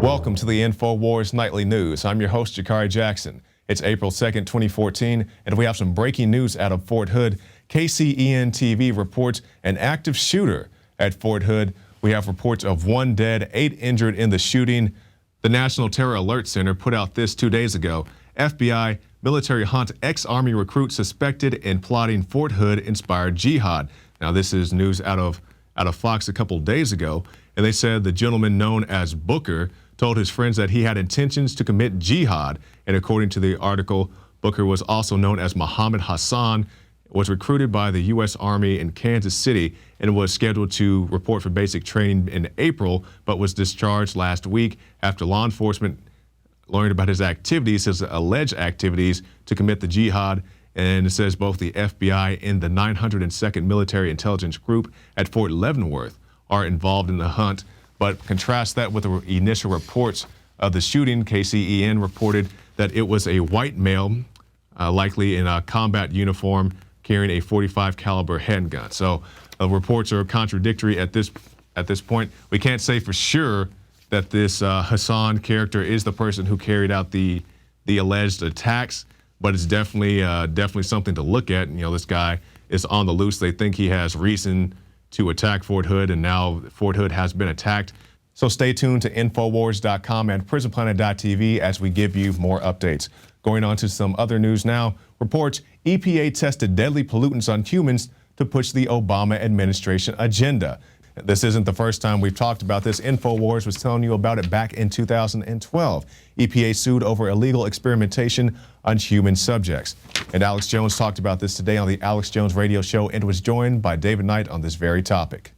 Welcome to the INFOWARS Nightly News. I'm your host, Jakari Jackson. It's April 2nd, 2014, and we have some breaking news out of Fort Hood. KCEN-TV reports an active shooter at Fort Hood. We have reports of 1 dead, 8 injured in the shooting. The National Terror Alert Center put out this 2 days ago. FBI military hunt ex-Army recruit suspected in plotting Fort Hood-inspired jihad. Now, this is news out of Fox a couple days ago, and they said the gentleman known as Booker told his friends that he had intentions to commit jihad. And according to the article, Booker was also known as Muhammad Hassan, was recruited by the U.S. Army in Kansas City and was scheduled to report for basic training in April, but was discharged last week after law enforcement learned about his activities, his alleged activities to commit the jihad. And it says both the FBI and the 902nd Military Intelligence Group at Fort Leavenworth are involved in the hunt. But contrast that with the initial reports of the shooting. KCEN reported that it was a white male, likely in a combat uniform, carrying a .45 caliber handgun. So reports are contradictory at this point. We can't say for sure that this Hassan character is the person who carried out the alleged attacks, but it's definitely something to look at. And, you know, this guy is on the loose. They think he has reason to attack Fort Hood, and now Fort Hood has been attacked. So stay tuned to Infowars.com and PrisonPlanet.tv as we give you more updates. Going on to some other news now. Reports EPA tested deadly pollutants on humans to push the Obama administration agenda. This isn't the first time we've talked about this. InfoWars was telling you about it back in 2012. EPA sued over illegal experimentation on human subjects. And Alex Jones talked about this today on the Alex Jones Radio Show and was joined by David Knight on this very topic.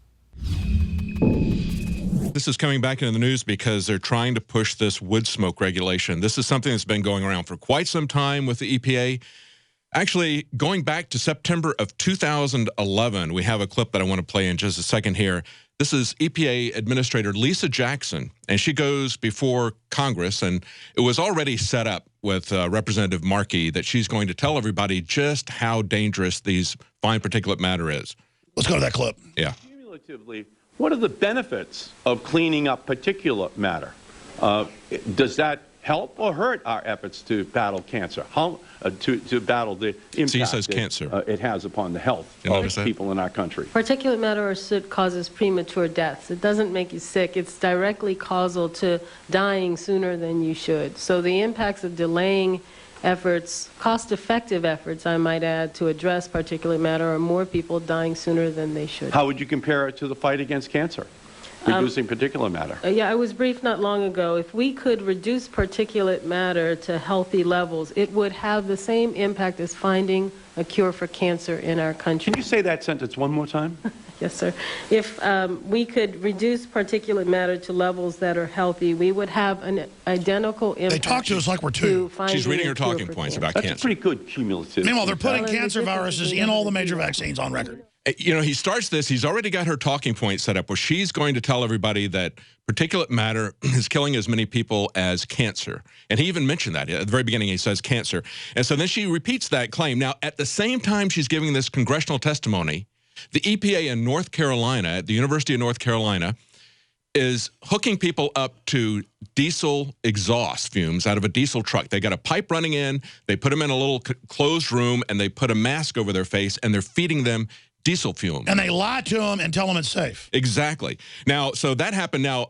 This is coming back into the news because they're trying to push this wood smoke regulation. This is something that's been going around for quite some time with the EPA. Actually, going back to September of 2011, we have a clip that I want to play in just a second here. This is EPA Administrator Lisa Jackson, and she goes before Congress, and it was already set up with Representative Markey that she's going to tell everybody just how dangerous these fine particulate matter is. Let's go to that clip. Yeah. Cumulatively, what are the benefits of cleaning up particulate matter? Does that help or hurt our efforts to battle cancer, to battle the impact it has upon the health of people in our country? Particulate matter causes premature deaths. It doesn't make you sick. It's directly causal to dying sooner than you should. So the impacts of delaying efforts, cost-effective efforts, I might add, to address particulate matter are more people dying sooner than they should. How would you compare it to the fight against cancer? Reducing particulate matter. Yeah, I was briefed not long ago. If we could reduce particulate matter to healthy levels, it would have the same impact as finding a cure for cancer in our country. Can you say that sentence one more time? Yes, sir. If we could reduce particulate matter to levels that are healthy, we would have an identical impact. They talk to us like we're two. She's reading her talking points about cancer. That's pretty good cumulative. Meanwhile, they're putting cancer viruses in all the major vaccines on record. You know, he starts this, he's already got her talking point set up where she's going to tell everybody that particulate matter is killing as many people as cancer. And he even mentioned that at the very beginning. He says cancer. And so then she repeats that claim. Now, at the same time she's giving this congressional testimony, the EPA in North Carolina, at the University of North Carolina, is hooking people up to diesel exhaust fumes out of a diesel truck. They got a pipe running in, they put them in a little closed room, and they put a mask over their face, and they're feeding them diesel fumes. And they lie to them and tell them it's safe. Exactly. Now, so that happened now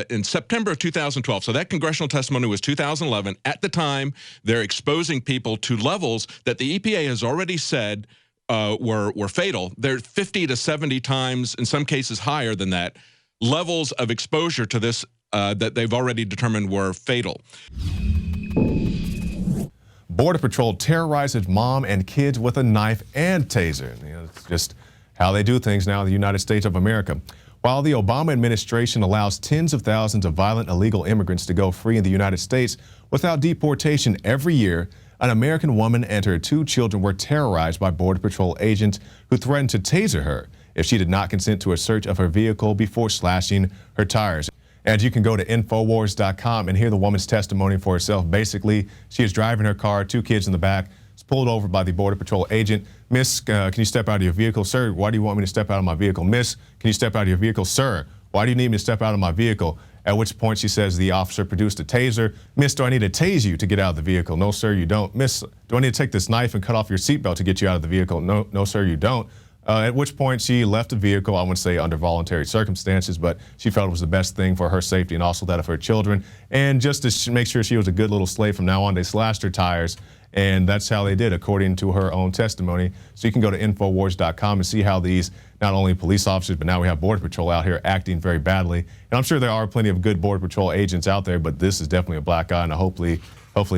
in September of 2012. So that congressional testimony was 2011. At the time, they're exposing people to levels that the EPA has already said were fatal. They're 50 to 70 times, in some cases higher than that, levels of exposure to this that they've already determined were fatal. Border Patrol terrorizes mom and kids with a knife and taser. You know, it's just how they do things now in the United States of America. While the Obama administration allows tens of thousands of violent illegal immigrants to go free in the United States without deportation every year, an American woman and her 2 children were terrorized by Border Patrol agents who threatened to taser her if she did not consent to a search of her vehicle before slashing her tires. And you can go to Infowars.com and hear the woman's testimony for herself. Basically, she is driving her car, 2 kids in the back, is pulled over by the Border Patrol agent. Miss, can you step out of your vehicle? Sir, why do you want me to step out of my vehicle? Miss, can you step out of your vehicle? Sir, Why do you need me to step out of my vehicle? At which point she says the officer produced a taser. Miss, do I need to tase you to get out of the vehicle? No, sir, you don't. Miss, do I need to take this knife and cut off your seatbelt to get you out of the vehicle? No, no, sir, you don't. At which point she left the vehicle, I wouldn't say under voluntary circumstances, but she felt it was the best thing for her safety and also that of her children. And just to make sure she was a good little slave from now on, they slashed her tires. And that's how they did, according to her own testimony. So you can go to INFOWARS.com and see how these, not only police officers, but now we have Border Patrol out here acting very badly. And I'm sure there are plenty of good Border Patrol agents out there, but this is definitely a black eye, and hopefully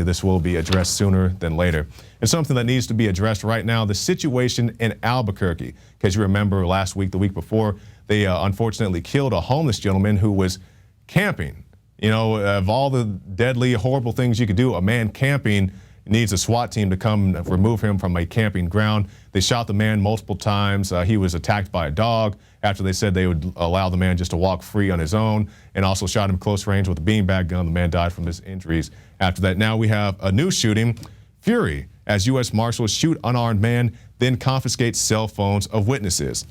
this will be addressed sooner than later. And something that needs to be addressed right now, the situation in Albuquerque. Because you remember last week, the week before, they unfortunately killed a homeless gentleman who was camping. You know, of all the deadly, horrible things you could do, a man camping needs a SWAT team to come remove him from a camping ground. They shot the man multiple times. He was attacked by a dog after they said they would allow the man just to walk free on his own, and also shot him close range with a beanbag gun. The man died from his injuries after that. Now we have a new shooting. Fury as U.S. Marshals shoot unarmed man, then confiscate cell phones of witnesses.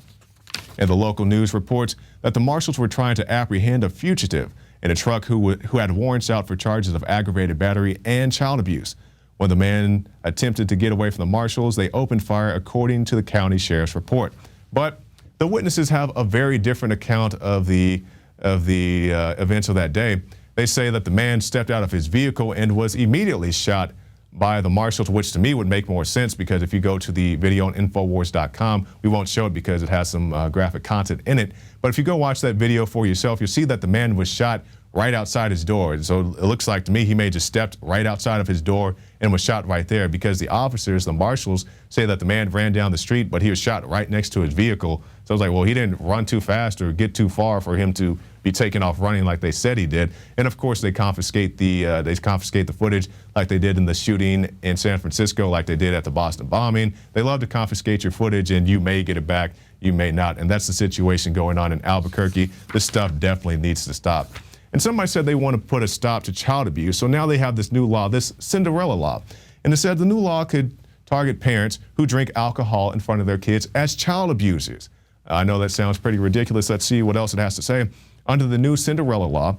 And the local news reports that the marshals were trying to apprehend a fugitive in a truck who had warrants out for charges of aggravated battery and child abuse. When the man attempted to get away from the marshals, they opened fire, according to the county sheriff's report. But the witnesses have a very different account of the events of that day. They say that the man stepped out of his vehicle and was immediately shot by the marshals, which to me would make more sense, because if you go to the video on INFOWARS.com, we won't show it because it has some graphic content in it. But if you go watch that video for yourself, you'll see that the man was shot right outside his door. So it looks like to me he may just stepped right outside of his door and was shot right there, because the officers, the marshals, say that the man ran down the street, but he was shot right next to his vehicle. So I was like, well, he didn't run too fast or get too far for him to be taken off running like they said he did. And of course, they confiscate the footage like they did in the shooting in San Francisco, like they did at the Boston bombing. They love to confiscate your footage, and you may get it back, you may not. And that's the situation going on in Albuquerque. This stuff definitely needs to stop. And somebody said they want to put a stop to child abuse. So now they have this new law, this Cinderella law. And it said the new law could target parents who drink alcohol in front of their kids as child abusers. I know that sounds pretty ridiculous. Let's see what else it has to say. Under the new Cinderella law,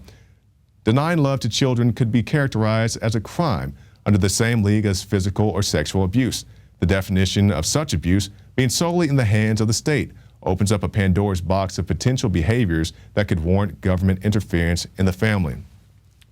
denying love to children could be characterized as a crime under the same league as physical or sexual abuse. The definition of such abuse being solely in the hands of the state opens up a Pandora's box of potential behaviors that could warrant government interference in the family.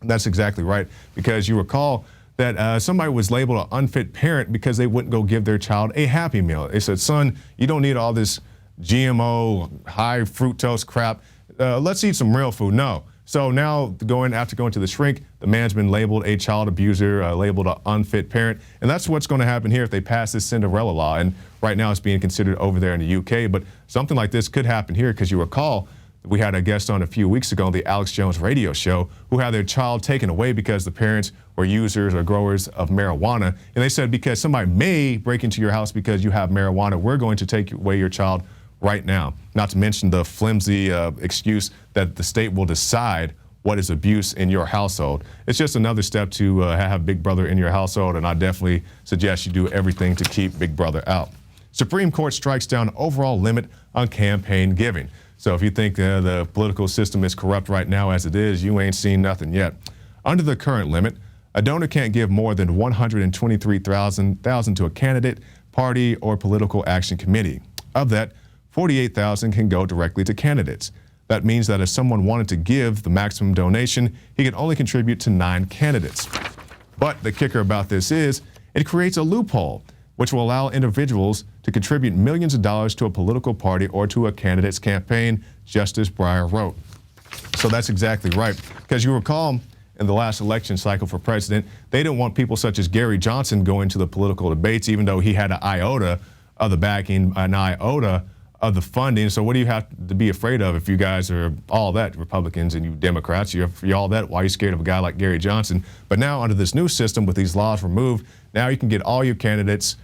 And that's exactly right, because you recall that somebody was labeled an unfit parent because they wouldn't go give their child a Happy Meal. They said, son, you don't need all this GMO, high fructose crap. Let's eat some real food. No. So now after going to the shrink, the man's been labeled a child abuser, labeled an unfit parent. And that's what's going to happen here if they pass this Cinderella law. And right now it's being considered over there in the UK. But something like this could happen here, because you recall we had a guest on a few weeks ago on the Alex Jones radio show who had their child taken away because the parents were users or growers of marijuana. And they said, because somebody may break into your house because you have marijuana, we're going to take away your child right now. Not to mention the flimsy excuse that the state will decide what is abuse in your household. It's just another step to have Big Brother in your household, and I definitely suggest you do everything to keep Big Brother out. Supreme Court strikes down overall limit on campaign giving. So if you think the political system is corrupt right now as it is, you ain't seen nothing yet. Under the current limit, a donor can't give more than $123,000 to a candidate, party, or political action committee. Of that, $48,000 can go directly to candidates. That means that if someone wanted to give the maximum donation, he can only contribute to 9 candidates. But the kicker about this is it creates a loophole, which will allow individuals to contribute millions of dollars to a political party or to a candidate's campaign, Justice Breyer wrote. So that's exactly right. Because you recall in the last election cycle for president, they didn't want people such as Gary Johnson going to the political debates, even though he had an iota of the backing, an iota of the funding. So what do you have to be afraid of if you guys are all that, Republicans and you Democrats, you're all that, why are you scared of a guy like Gary Johnson? But now under this new system with these laws removed, now you can get all your candidates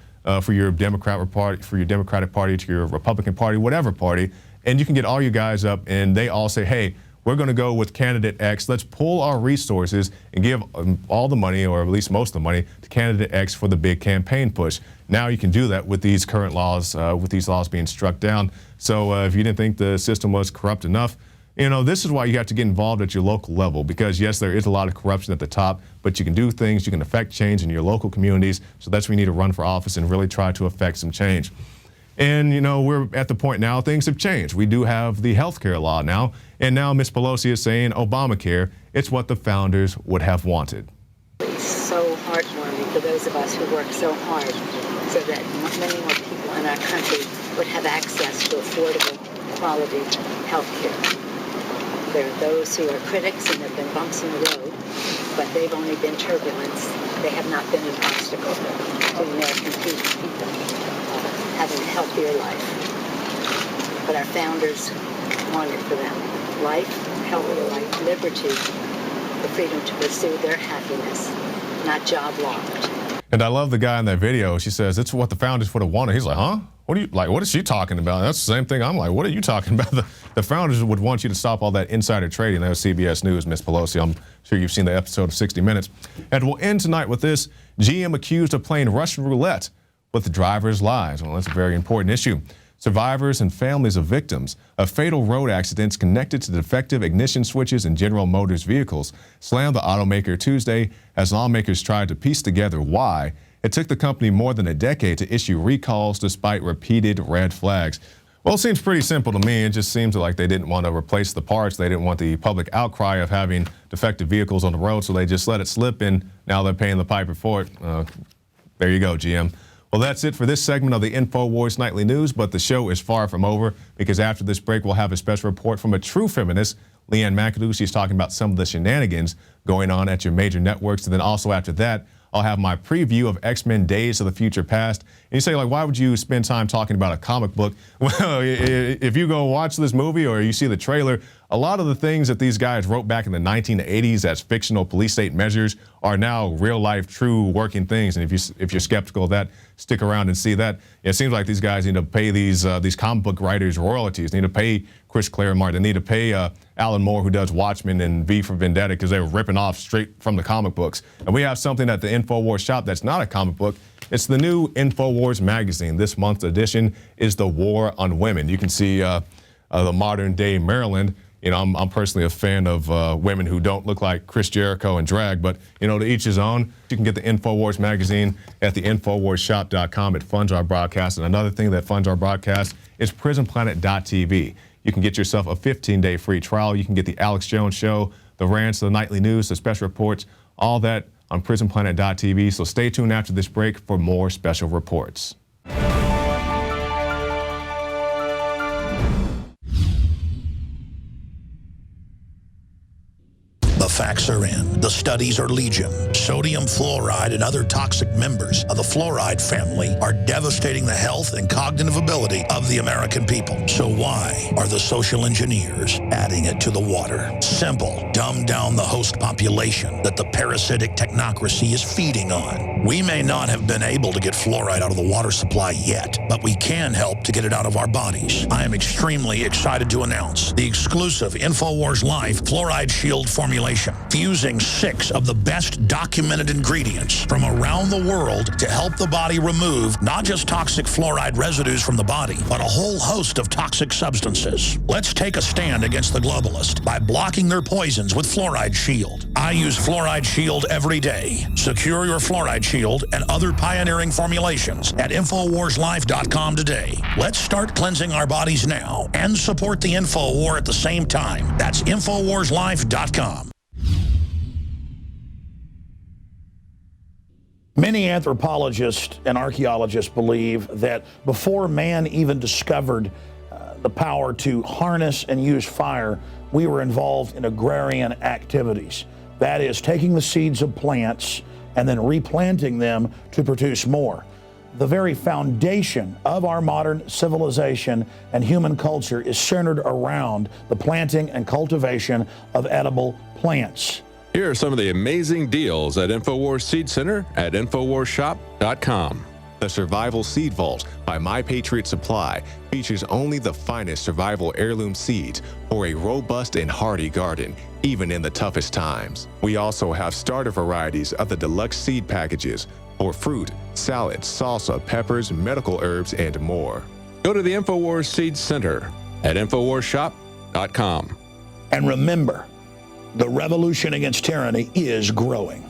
for your Democratic Party, to your Republican Party, whatever party, and you can get all you guys up and they all say, hey, we're going to go with candidate X. Let's pull our resources and give all the money, or at least most of the money, to candidate X for the big campaign push. Now you can do that with these current laws, with these laws being struck down. So if you didn't think the system was corrupt enough, You know, this is why you have to get involved at your local level, because yes, there is a lot of corruption at the top, but you can do things, you can affect change in your local communities. So that's where you need to run for office and really try to affect some change. And, you know, we're at the point now, things have changed. We do have the healthcare law now, and now Ms. Pelosi is saying Obamacare, it's what the founders would have wanted. It's so heartwarming for those of us who work so hard so that many more people in our country would have access to affordable, quality health care. There are those who are critics and there have been bumps in the road, but they've only been turbulence. They have not been an obstacle to the American people having a healthier life. But our founders wanted for them life, healthier life, liberty, the freedom to pursue their happiness, not job locked. And I love the guy in that video. She says, it's what the founders would have wanted. He's like, huh? What is she talking about? That's the same thing. I'm like, what are you talking about? The founders would want you to stop all that insider trading. That was CBS News, Ms. Pelosi. I'm sure you've seen the episode of 60 Minutes. And we'll end tonight with this. GM accused of playing Russian roulette with the drivers' lives. Well, that's a very important issue. Survivors and families of victims of fatal road accidents connected to defective ignition switches in General Motors vehicles slammed the automaker Tuesday as lawmakers tried to piece together why it took the company more than a decade to issue recalls despite repeated red flags. Well, it seems pretty simple to me. It just seems like they didn't want to replace the parts. They didn't want the public outcry of having defective vehicles on the road, so they just let it slip, and now they're paying the piper for it. There you go, GM. Well, that's it for this segment of the InfoWars Nightly News, but the show is far from over, because after this break, we'll have a special report from a true feminist, Leanne McAdoo. She's talking about some of the shenanigans going on at your major networks. And then also after that, I'll have my preview of X-Men Days of the Future Past. And you say, like, why would you spend time talking about a comic book? Well, if you go watch this movie or you see the trailer, a lot of the things that these guys wrote back in the 1980s as fictional police state measures are now real-life, true working things. And if you're skeptical of that, stick around and see that. It seems like these guys need to pay these comic book writers royalties. They need to pay Chris Claremont. They need to pay Alan Moore, who does Watchmen and V for Vendetta, because they were ripping off straight from the comic books. And we have something at the InfoWars shop that's not a comic book. It's the new InfoWars magazine. This month's edition is The War on Women. You can see the modern day Maryland. You know, I'm personally a fan of women who don't look like Chris Jericho and drag, but, you know, to each his own. You can get the InfoWars magazine at the InfoWarsShop.com. It funds our broadcast. And another thing that funds our broadcast is PrisonPlanet.tv. You can get yourself a 15-day free trial. You can get the Alex Jones Show, the rants, the nightly news, the special reports, all that on PrisonPlanet.tv. So stay tuned after this break for more special reports. The facts are in. The studies are legion. Sodium fluoride and other toxic members of the fluoride family are devastating the health and cognitive ability of the American people. So why are the social engineers adding it to the water? Simple. Dumb down the host population that the parasitic technocracy is feeding on. We may not have been able to get fluoride out of the water supply yet, but we can help to get it out of our bodies. I am extremely excited to announce the exclusive InfoWars Life Fluoride Shield formulation, fusing 6 of the best documented ingredients from around the world to help the body remove not just toxic fluoride residues from the body, but a whole host of toxic substances. Let's take a stand against the globalists by blocking their poisons with Fluoride Shield. I use Fluoride Shield every day. Secure your Fluoride Shield and other pioneering formulations at InfoWarsLife.com today. Let's start cleansing our bodies now and support the InfoWar at the same time. That's InfoWarsLife.com. Many anthropologists and archaeologists believe that before man even discovered the power to harness and use fire, we were involved in agrarian activities. That is, taking the seeds of plants and then replanting them to produce more. The very foundation of our modern civilization and human culture is centered around the planting and cultivation of edible plants. Here are some of the amazing deals at InfoWars Seed Center at InfoWarsShop.com. The Survival Seed Vault by My Patriot Supply features only the finest survival heirloom seeds for a robust and hardy garden, even in the toughest times. We also have starter varieties of the deluxe seed packages for fruit, salad, salsa, peppers, medical herbs, and more. Go to the InfoWars Seed Center at InfoWarsShop.com. And remember, the revolution against tyranny is growing.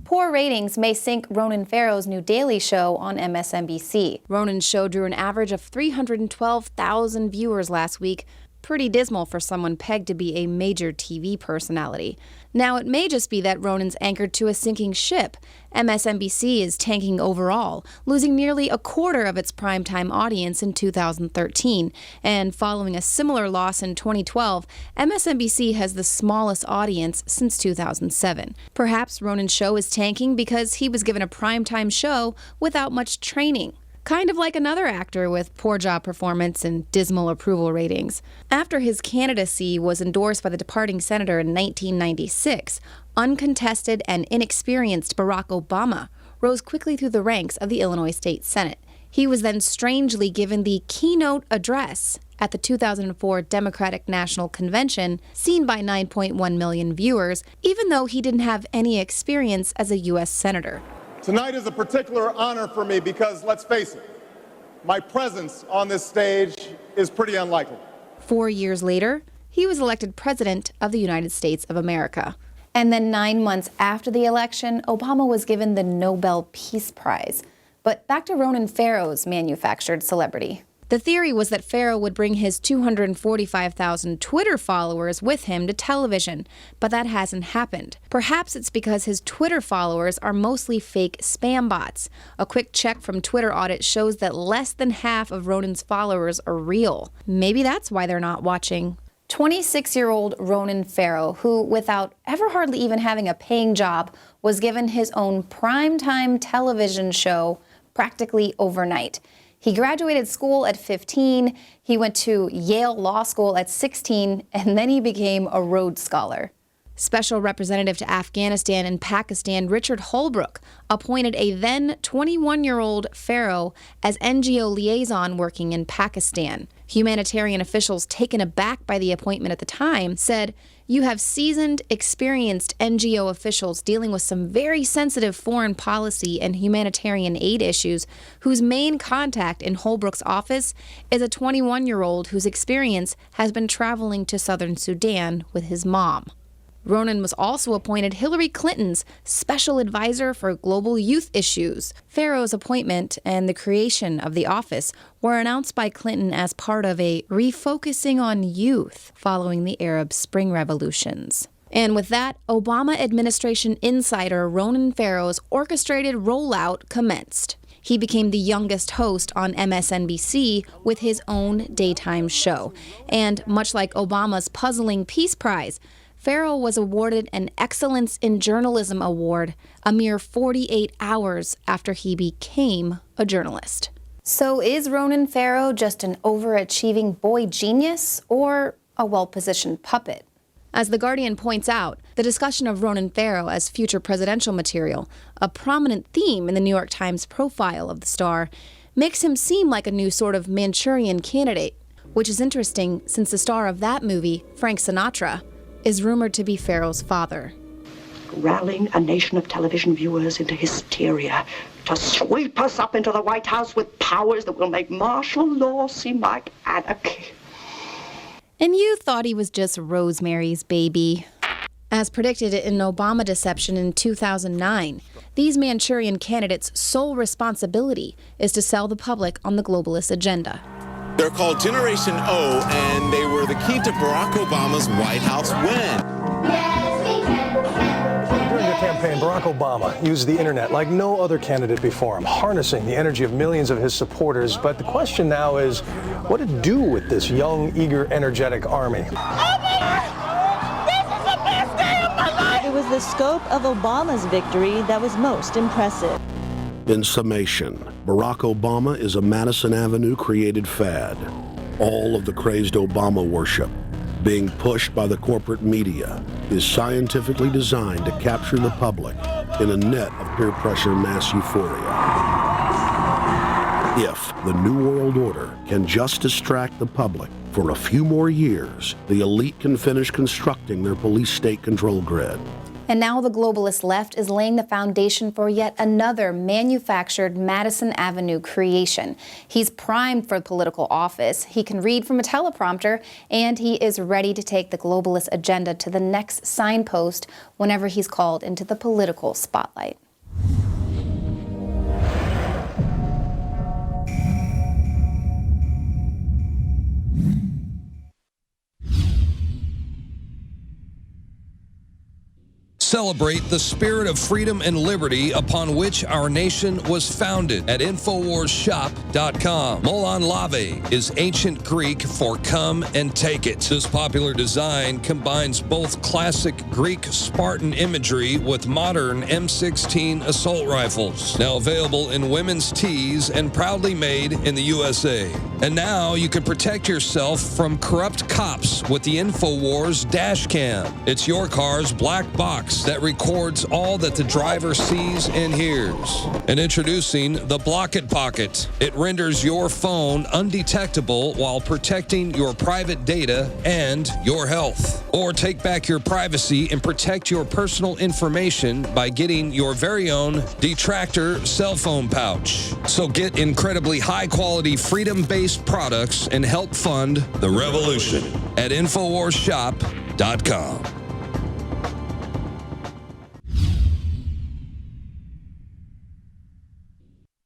Poor ratings may sink Ronan Farrow's new Daily Show on MSNBC. Ronan's show drew an average of 312,000 viewers last week. Pretty dismal for someone pegged to be a major TV personality. Now, it may just be that Ronan's anchored to a sinking ship. MSNBC is tanking overall, losing nearly a quarter of its primetime audience in 2013. And following a similar loss in 2012, MSNBC has the smallest audience since 2007. Perhaps Ronan's show is tanking because he was given a primetime show without much training. Kind of like another actor with poor job performance and dismal approval ratings. After his candidacy was endorsed by the departing senator in 1996, uncontested and inexperienced Barack Obama rose quickly through the ranks of the Illinois State Senate. He was then strangely given the keynote address at the 2004 Democratic National Convention, seen by 9.1 million viewers, even though he didn't have any experience as a U.S. senator. Tonight is a particular honor for me because, let's face it, my presence on this stage is pretty unlikely. 4 years later, he was elected President of the United States of America. And then 9 months after the election, Obama was given the Nobel Peace Prize. But back to Ronan Farrow's manufactured celebrity. The theory was that Farrow would bring his 245,000 Twitter followers with him to television, but that hasn't happened. Perhaps it's because his Twitter followers are mostly fake spam bots. A quick check from Twitter audit shows that less than half of Ronan's followers are real. Maybe that's why they're not watching. 26-year-old Ronan Farrow, who, without ever hardly even having a paying job, was given his own primetime television show practically overnight. He graduated school at 15, he went to Yale Law School at 16, and then he became a Rhodes Scholar. Special Representative to Afghanistan and Pakistan Richard Holbrooke appointed a then 21-year-old Farrow as NGO liaison working in Pakistan. Humanitarian officials, taken aback by the appointment at the time, said, "You have seasoned, experienced NGO officials dealing with some very sensitive foreign policy and humanitarian aid issues whose main contact in Holbrooke's office is a 21-year-old whose experience has been traveling to southern Sudan with his mom." Ronan was also appointed Hillary Clinton's special advisor for global youth issues. Farrow's appointment and the creation of the office were announced by Clinton as part of a refocusing on youth following the Arab Spring revolutions. And with that, Obama administration insider Ronan Farrow's orchestrated rollout commenced. He became the youngest host on MSNBC with his own daytime show. And much like Obama's puzzling Peace Prize, Farrow was awarded an Excellence in Journalism Award a mere 48 hours after he became a journalist. So is Ronan Farrow just an overachieving boy genius or a well-positioned puppet? As The Guardian points out, the discussion of Ronan Farrow as future presidential material, a prominent theme in the New York Times profile of the star, makes him seem like a new sort of Manchurian candidate, which is interesting since the star of that movie, Frank Sinatra, is rumored to be Farrow's father. Rallying a nation of television viewers into hysteria to sweep us up into the White House with powers that will make martial law seem like anarchy. And you thought he was just Rosemary's Baby. As predicted in Obama deception in 2009, these Manchurian candidates' sole responsibility is to sell the public on the globalist agenda. They're called Generation O, and they were the key to Barack Obama's White House win. During the campaign, Barack Obama used the internet like no other candidate before him, harnessing the energy of millions of his supporters. But the question now is, what to do with this young, eager, energetic army? Oh my God! This is the best day of my life! It was the scope of Obama's victory that was most impressive. In summation, Barack Obama is a Madison Avenue created fad. All of the crazed Obama worship, being pushed by the corporate media, is scientifically designed to capture the public in a net of peer pressure mass euphoria. If the New World Order can just distract the public for a few more years, the elite can finish constructing their police state control grid. And now the globalist left is laying the foundation for yet another manufactured Madison Avenue creation. He's primed for political office. He can read from a teleprompter, and he is ready to take the globalist agenda to the next signpost whenever he's called into the political spotlight. Celebrate the spirit of freedom and liberty upon which our nation was founded at InfoWarsShop.com. Molon Lave is ancient Greek for come and take it. This popular design combines both classic Greek Spartan imagery with modern M16 assault rifles. Now available in women's tees and proudly made in the USA. And now you can protect yourself from corrupt cops with the InfoWars dash cam. It's your car's black box that records all that the driver sees and hears. And introducing the Block It Pocket. It renders your phone undetectable while protecting your private data and your health. Or take back your privacy and protect your personal information by getting your very own Detractor cell phone pouch. So get incredibly high-quality, freedom-based products and help fund the revolution at InfoWarsShop.com.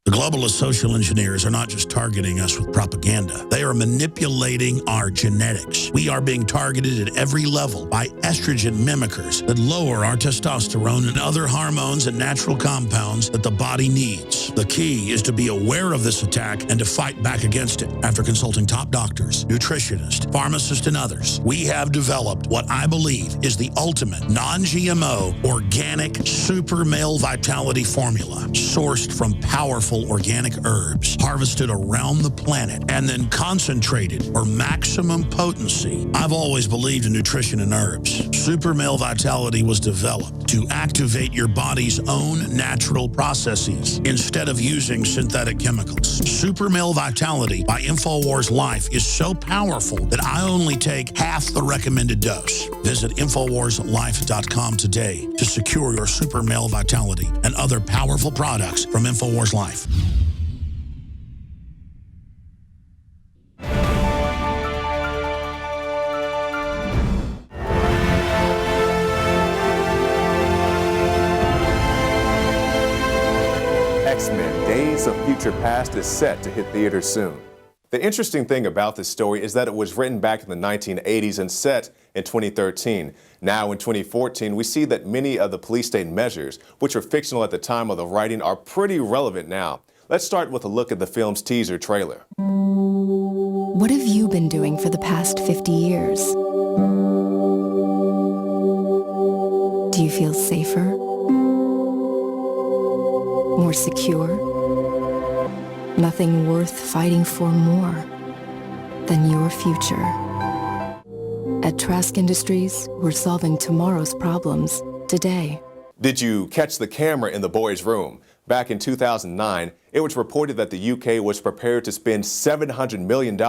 The globalist social engineers are not just targeting us with propaganda. They are manipulating our genetics. We are being targeted at every level by estrogen mimickers that lower our testosterone and other hormones and natural compounds that the body needs. The key is to be aware of this attack and to fight back against it. After consulting top doctors, nutritionists, pharmacists, and others, we have developed what I believe is the ultimate non-GMO organic super male vitality formula sourced from powerful organic herbs harvested around the planet and then concentrated for maximum potency. I've always believed in nutrition and herbs. Super Male Vitality was developed to activate your body's own natural processes instead of using synthetic chemicals. Super Male Vitality by InfoWars Life is so powerful that I only take half the recommended dose. Visit InfoWarsLife.com today to secure your Super Male Vitality and other powerful products from InfoWars Life. X-Men: Days of Future Past is set to hit theaters soon. The interesting thing about this story is that it was written back in the 1980s and set in 2013. Now in 2014, we see that many of the police state measures, which were fictional at the time of the writing, are pretty relevant now. Let's start with a look at the film's teaser trailer. What have you been doing for the past 50 years? Do you feel safer? More secure? Nothing worth fighting for more than your future. At Trask Industries, we're solving tomorrow's problems today. Did you catch the camera in the boys' room? Back in 2009, it was reported that the UK was prepared to spend $700 million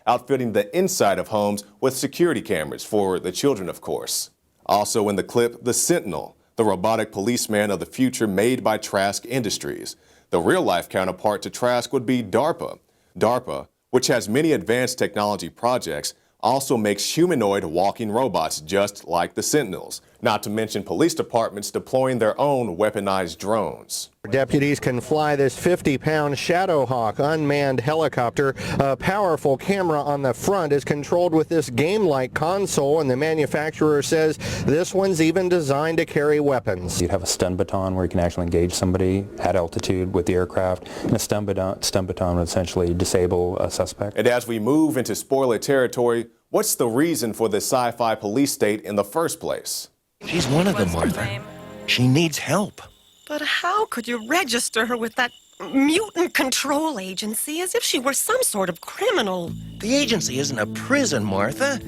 outfitting the inside of homes with security cameras for the children, of course. Also in the clip, the Sentinel, the robotic policeman of the future made by Trask Industries. The real-life counterpart to Trask would be DARPA. DARPA, which has many advanced technology projects, also makes humanoid walking robots just like the Sentinels, not to mention police departments deploying their own weaponized drones. Deputies can fly this 50-pound Shadowhawk unmanned helicopter. A powerful camera on the front is controlled with this game-like console, and the manufacturer says this one's even designed to carry weapons. You'd have a stun baton where you can actually engage somebody at altitude with the aircraft, and a stun baton would essentially disable a suspect. And as we move into spoiler territory, what's the reason for the sci-fi police state in the first place? She's one of them, Martha. She needs help. But how could you register her with that mutant control agency as if she were some sort of criminal? The agency isn't a prison, Martha.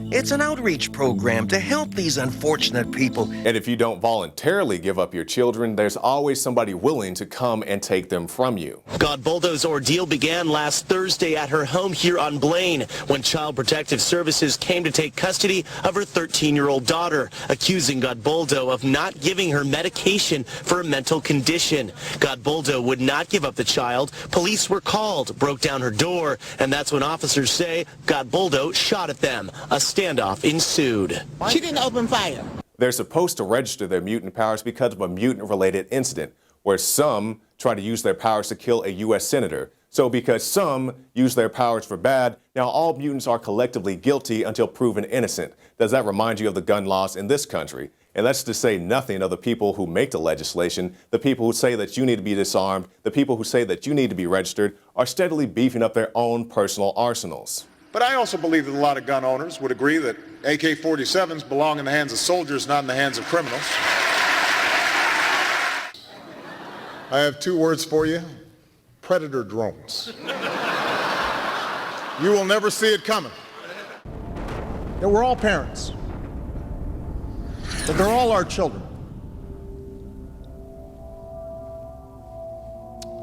It's an outreach program to help these unfortunate people. And if you don't voluntarily give up your children, there's always somebody willing to come and take them from you. Godboldo's ordeal began last Thursday at her home here on Blaine when Child Protective Services came to take custody of her 13-year-old daughter, accusing Godboldo of not giving her medication for a mental condition. Godboldo would not give up the child. Police were called, broke down her door, and that's when officers say Godboldo shot at them. A standoff ensued. She didn't open fire. They're supposed to register their mutant powers because of a mutant-related incident where some try to use their powers to kill a U.S. senator. So because some use their powers for bad, now all mutants are collectively guilty until proven innocent. Does that remind you of the gun laws in this country? And that's to say nothing of the people who make the legislation, the people who say that you need to be disarmed, the people who say that you need to be registered, are steadily beefing up their own personal arsenals. But I also believe that a lot of gun owners would agree that AK-47s belong in the hands of soldiers, not in the hands of criminals. I have two words for you: Predator drones. You will never see it coming. Yeah, we're all parents, but they're all our children.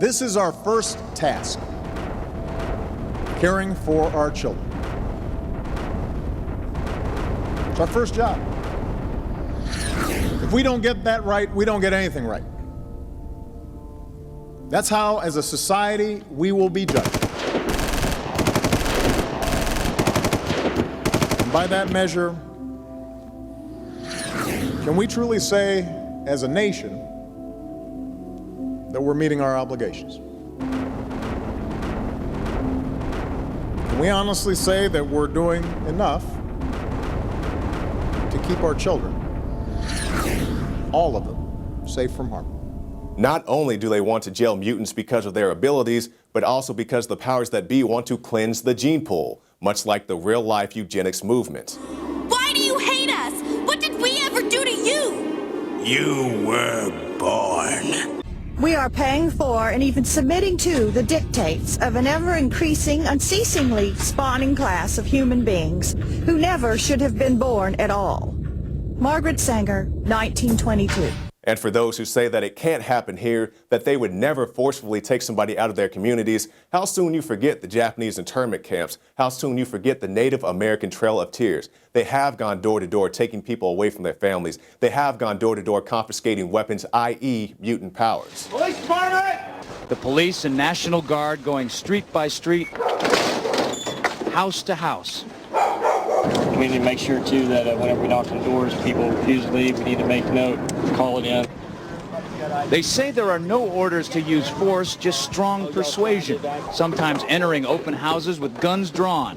This is our first task: caring for our children. It's our first job. If we don't get that right, we don't get anything right. That's how, as a society, we will be judged. And by that measure, can we truly say, as a nation, that we're meeting our obligations? Can we honestly say that we're doing enough to keep our children, all of them, safe from harm? Not only do they want to jail mutants because of their abilities, but also because the powers that be want to cleanse the gene pool, much like the real-life eugenics movement. Why do you hate us? What did we ever do to you? You were born. We are paying for and even submitting to the dictates of an ever-increasing, unceasingly spawning class of human beings who never should have been born at all. Margaret Sanger, 1922. And for those who say that it can't happen here, that they would never forcefully take somebody out of their communities, how soon you forget the Japanese internment camps, how soon you forget the Native American Trail of Tears. They have gone door to door taking people away from their families. They have gone door to door confiscating weapons, i.e. mutant powers. Police department! The police and National Guard going street by street, house to house. We need to make sure, too, that whenever we knock on doors, people refuse to leave. We need to make note, call it in. They say there are no orders to use force, just strong persuasion, sometimes entering open houses with guns drawn,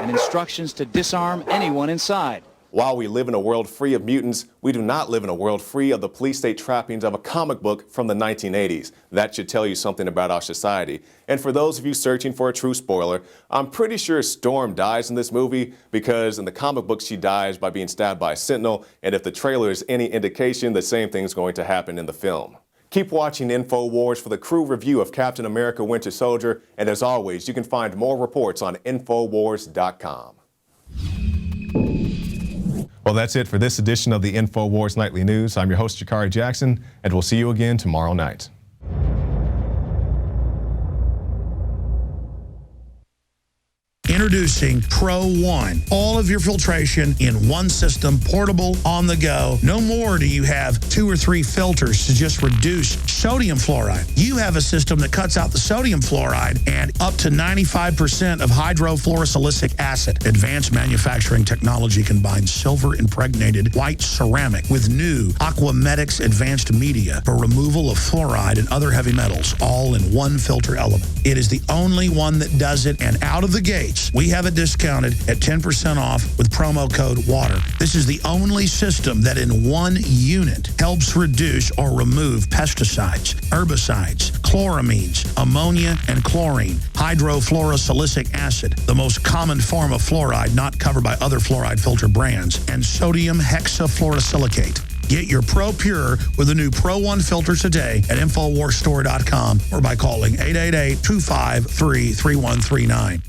and instructions to disarm anyone inside. While we live in a world free of mutants, we do not live in a world free of the police state trappings of a comic book from the 1980s. That should tell you something about our society. And for those of you searching for a true spoiler, I'm pretty sure Storm dies in this movie because in the comic book she dies by being stabbed by a sentinel, and if the trailer is any indication, the same thing's going to happen in the film. Keep watching InfoWars for the crew review of Captain America Winter Soldier, and as always, you can find more reports on InfoWars.com. Well, that's it for this edition of the InfoWars Nightly News. I'm your host, Jakari Jackson, and we'll see you again tomorrow night. Introducing Pro One. All of your filtration in one system, portable, on the go. No more do you have 2 or 3 filters to just reduce sodium fluoride. You have a system that cuts out the sodium fluoride and up to 95% of hydrofluorosilicic acid. Advanced manufacturing technology combines silver-impregnated white ceramic with new Aquamedics advanced media for removal of fluoride and other heavy metals, all in one filter element. It is the only one that does it, and out of the gates, we have it discounted at 10% off with promo code WATER. This is the only system that in one unit helps reduce or remove pesticides, herbicides, chloramines, ammonia, and chlorine, hydrofluorosilicic acid, the most common form of fluoride not covered by other fluoride filter brands, and sodium hexafluorosilicate. Get your Pro Pure with the new Pro One filter today at InfoWarsStore.com or by calling 888-253-3139.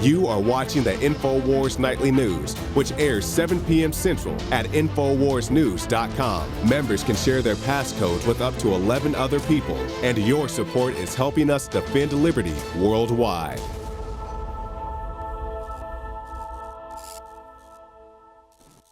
You are watching the INFOWARS Nightly News, which airs 7 p.m. Central at INFOWARSnews.com. Members can share their passcodes with up to 11 other people, and your support is helping us defend liberty worldwide.